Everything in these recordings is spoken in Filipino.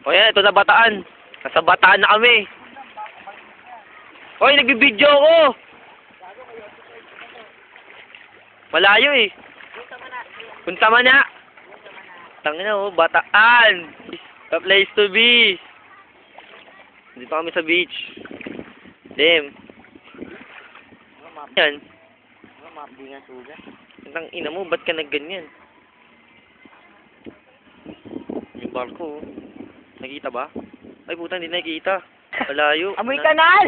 O yan, ito na Bataan. Nasa Bataan na kami. Hoy, nagbibideo ko. Malayo eh. Punta man na. Tangina oh, Bataan. The place to be. Dito kami sa beach. Damn. Yan. Di nga sugat. Ang ina mo, ba't ka nagganyan? Yung barko, oh. Nakita ba? Ay puta, hindi nakikita. Malayo. Amoy kanal!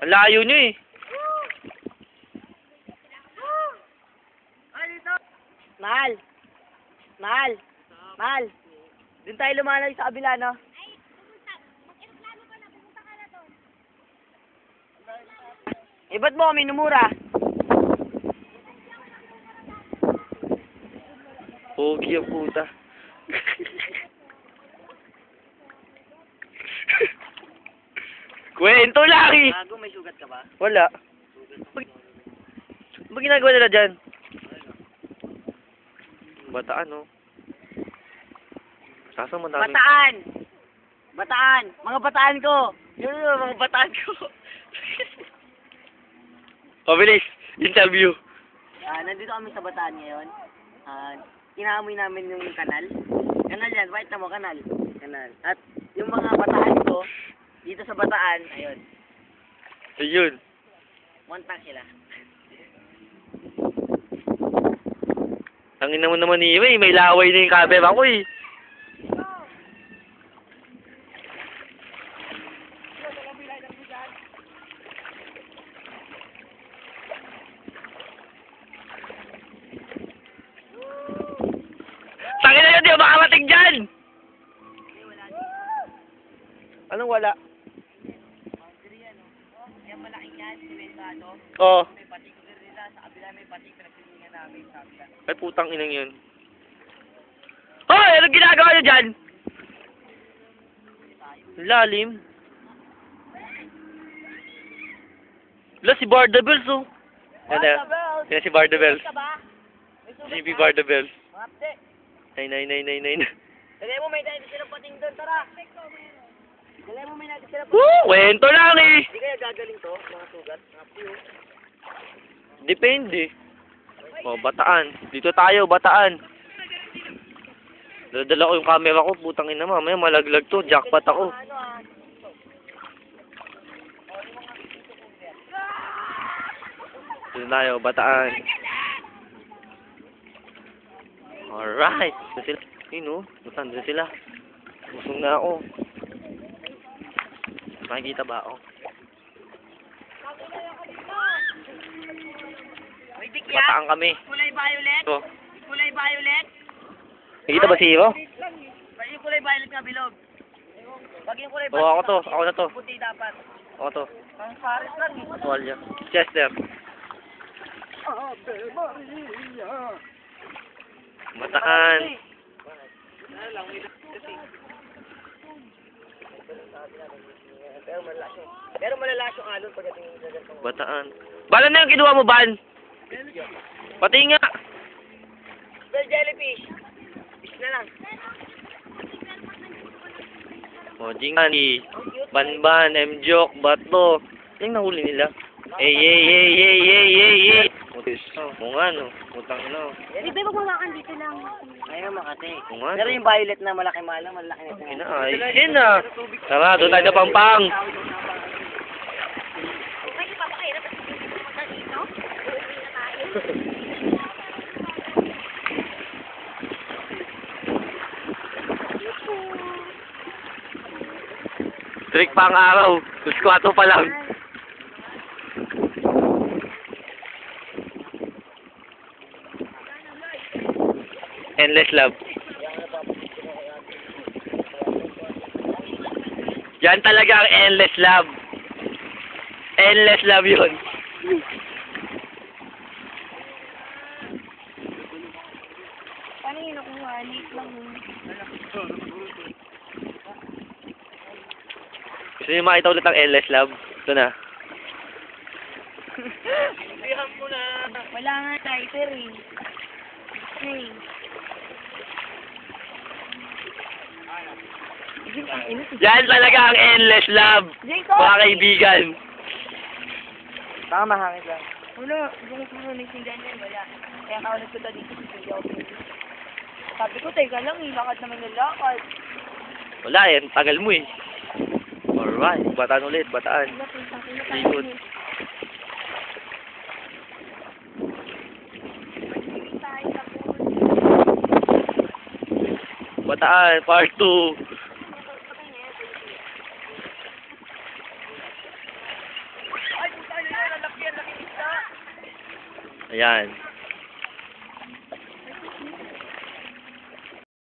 Ang layo nyo eh. Mahal! Mahal! Mahal! Doon tayo lumalay sa kabila, no? Eh, ba't mo kami numura? Pogi ang puta. Kwento lang eh. Gago, may sugat ka ba? Wala. Ba ginagawa nila dyan? Bataan, oh. Sasa mo dami. Bataan! Bataan! Mga bataan ko! Yun, mga bataan ko! Pabilis, interview. Nandito kami sa Bataan ngayon. Inaamoy namin yung kanal. Kanal yan, bakit na mo kanal? Kanal. At yung mga bataan ko, dito sa Bataan, ayun, Ayun. montang sila. Tangina mo naman ni may laway na yung camera ko eh. Tangina yun, di ba makamating dyan? Anong wala? Yan malaking yan, simentado. Oo. May batik nila, sa kabila may batik na piningan namin sa kabila. Ay putang inang yun. Hoy! Anong ginagawa nyo dyan? Lalim. Wala si Bardabels oh. Ano? Yan si Bardabels. GB Bardabels. Mga pte! Nay. Dali mo, may dahil silang pating doon, tara! Dali mo, may natin silang pating. Woo! Kwento lang eh. Hindi kaya gagaling to, mga sugat, mga piyo. Depende. Oh, Bataan. Dito tayo, Bataan. Dala ko yung camera ko, putang ina mamaya malaglag to, jackpot ako. Dito tayo, Bataan. Alright. Ito sila. Yun oh, matanda sila. Busog na ako. Makikita ba ako? May dikya? Bataan kami. Kulay violet? Ito. Kulay violet? Nakikita ba si Hiro? Yung kulay violet nga bilog. Pag yung kulay Oo, ako to. Ako na to. puti dapat. Ako to. Pang Paris lang eh. Tuwalya. Chester. Ave Maria! Bataan. Pero malalas yung alon pagdating sa ganitong. Bataan. Bala na yung kinuha mo, Ban? Pati nga. Well, jellyfish. Fish na lang. O, Jingani. Banban, M-Joke, Bato. Yung nahuli nila. Hey. O nga, no. Putang ina. Di ba magmamakan dito lang? Ayaw makate. O nga, Pero no. yung violet na malaki malang, malaki na ito. Ina, ay. Yan na. Tara, doon tayo na Pampang. Ay, papakahirap at pumunta dito. Uuwi na tayo. Trick pa ang araw. Sus 4 pa lang. Endless love. Yan talaga ang endless love. Endless love yun. Paano yun nakuha? Late lang yun. Gusto niyo makita ulit ang endless love? Ito na. Ibihan mo na. Wala nga tighter eh. Okay. Yan talaga ang endless love, Jacob! mga kaibigan. Baka mahangit lang. Wala, kung ano naiintindihan niya, wala. Kaya ako nagpunta dito, hindi ako pwede. Sabi ko, teka lang, lakad naman ng lakad. Wala eh, ang tagal mo eh. Alright, bataan ulit, bataan. Wala, pinsan ko na Ikot. Bataan, part 2. Ay, puta, yun, lalaki, laki isa. Ayan.